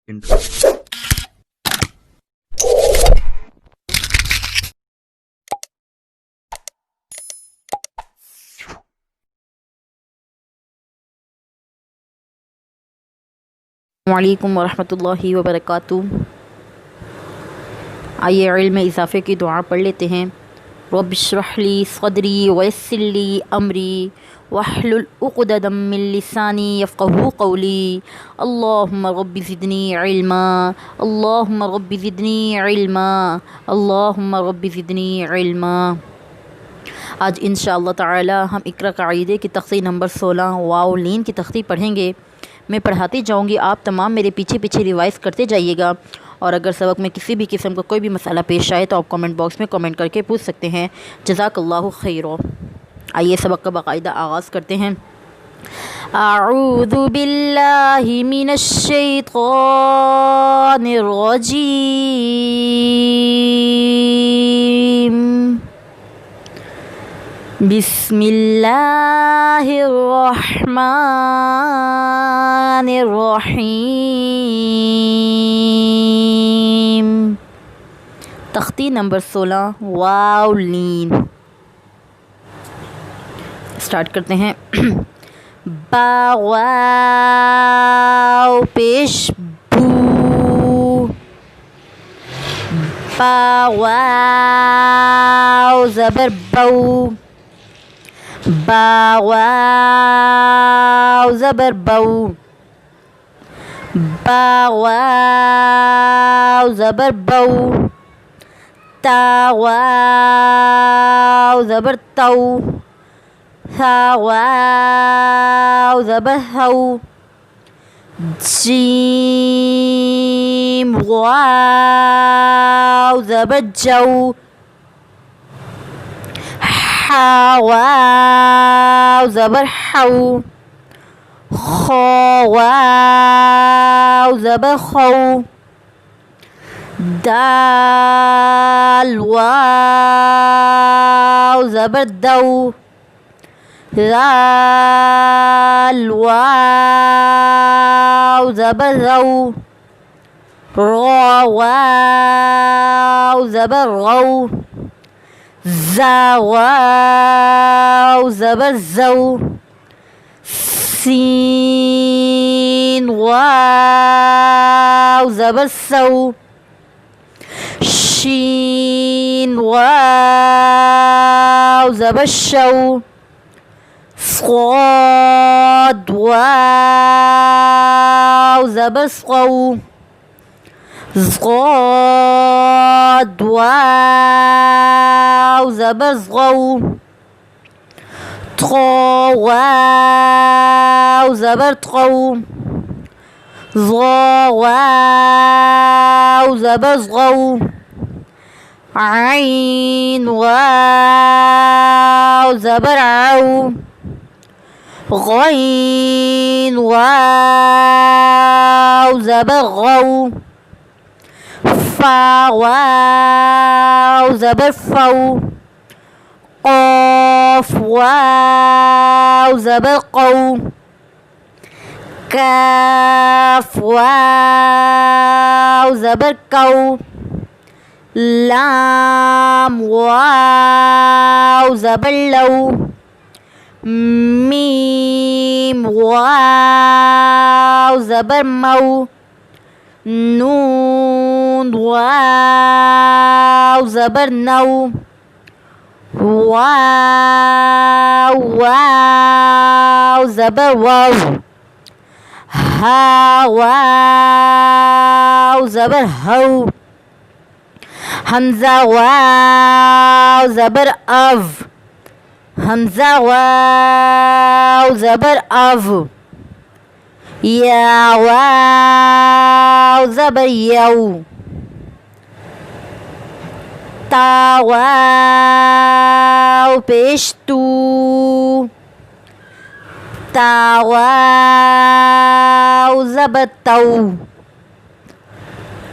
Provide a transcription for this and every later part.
وعلیکم ورحمۃ اللہ وبرکاتہ۔ آئیے علم اضافے کی دعا پڑھ لیتے ہیں۔ رب اشرح لی صدری ویسر لی امری واحلل عقدۃ من لسانی یفقہوا قولی۔ اللہم رب زدنی علما، اللہم رب زدنی علما، اللہم رب زدنی علما۔ آج انشاءاللہ تعالی ہم اقرا قاعدے کی تختی نمبر 16 واو لین کی تختی پڑھیں گے۔ میں پڑھاتی جاؤں گی، آپ تمام میرے پیچھے پیچھے ریوائز کرتے جائیے گا، اور اگر سبق میں کسی بھی قسم کا کوئی بھی مسئلہ پیش آئے تو آپ کامنٹ باکس میں کامنٹ کر کے پوچھ سکتے ہیں۔ جزاک اللہ خیر۔ آئیے سبق کا باقاعدہ آغاز کرتے ہیں۔ اعوذ باللہ من الشیطان الرجیم، بسم اللہ الرحمن الرحیم۔ تختی نمبر 16 واو لین۔ اسٹارٹ کرتے ہیں۔ با واو پیش بو، با واو زبر بو، با واو زبر بو، با واو زبر بو، تا واو زبر تو، ثا واو زبر ہو، جیم واو زبر جو، حا واو زبر حو، خا واو زبر خو، دال واو زبر دو، ذال واو زبر رو، را واو زبر غو، زا واو زبر زو، سین واو زبر سو، شین واو زبر شو، صاد واو زبر صو، ضاد واو زبر ضو، طا واو زبر طو، ظا واو زبر ضو، عین واو زبر عو، غین واو زبر غو، فا واو زبر فو، قاف واو زبر قو، کاف واو زبر کو، لام واو زبر لو، میم واو زبر مو، نون واو زبر نو، واو واو زبر واو، ہا واو زبر ہو، حمزہ واو زبر او، حمزہ واو زبر او، یا واو زبر یو، تا واو پیش تو، تا واو زبر تو،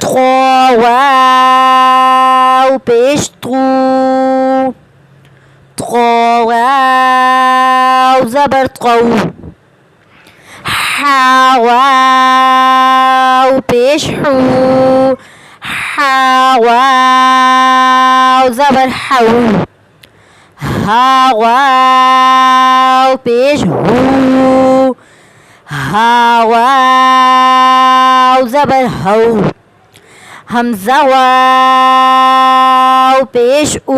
طا واو پیش تو، طا واو زبر طو، ہا واو پیش ہو، ہا واو زبر ہو، ہا واو پیش ہو، ہا واو زبر ہو، حمزہ واو پیش او،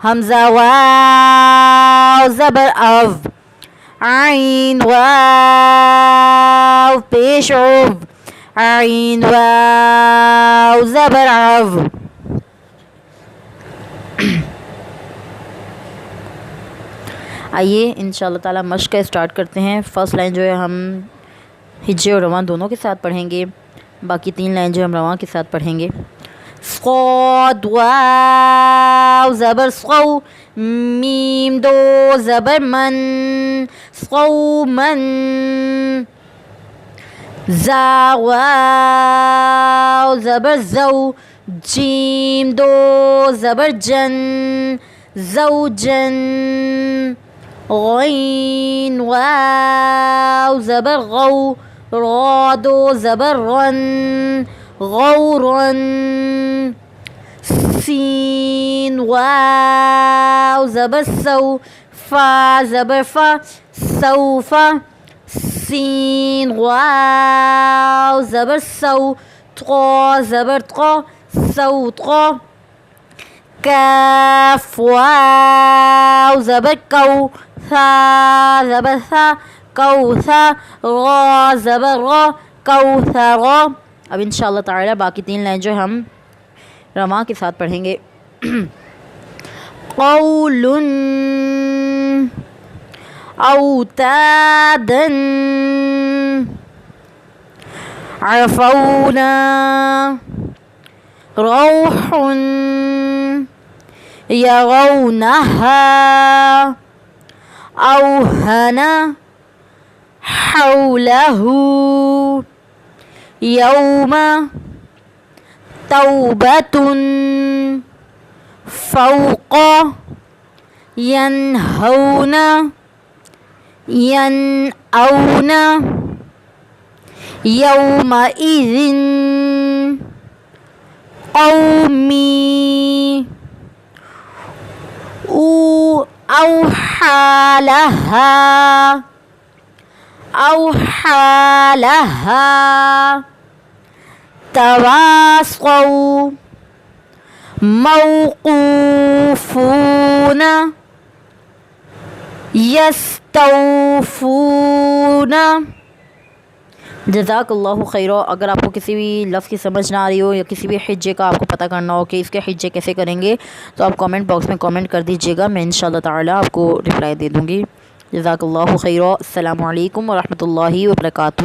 حمزہ واو زبر او، عین واو پیش او، عین واو زبر او۔ آئیے انشاءاللہ تعالی مشق اسٹارٹ کرتے ہیں۔ فرسٹ لائن جو ہے ہم ہجے اور رواں دونوں کے ساتھ پڑھیں گے، باقی 3 لائن جو ہم رواں کے ساتھ پڑھیں گے۔ صاد واو زبر صو، میم دو زبر من، صومن، زا واو زبر زو، جیم دو زبر جن، زوجن، غین واو زبر غو، را دو زبر رن، غورن، سین واو زبر سو، فا زبر فا، سوفا، سین واو زبر سو، طا زبر طا، سوطا، کاف واو زبر کو، ثا زبر ثا، کوثا، را زبر را، کوثرا۔ اب انشاءاللہ تعالی باقی 3 لائن جو ہم رواں کے ساتھ پڑھیں گے۔ قول اوتادا عفونا، روح یرونها، اوهنا، حوله، یوم، توبة، فوق، ینہون، ینأون، یومئذ، قومی، اوحى لها، اوحى لها، تواصوا، موقوفون، یستوفون۔ جزاک اللہ خیرہ۔ اگر آپ کو کسی بھی لفظ کی سمجھ نہ آ رہی ہو یا کسی بھی حجے کا آپ کو پتہ کرنا ہو کہ اس کے حجے کیسے کریں گے تو آپ کامنٹ باکس میں کامنٹ کر دیجیے گا، میں انشاءاللہ تعالی آپ کو رپلائی دے دوں گی۔ جزاک اللہ خیرہ۔ السلام علیکم ورحمۃ اللہ وبرکاتہ۔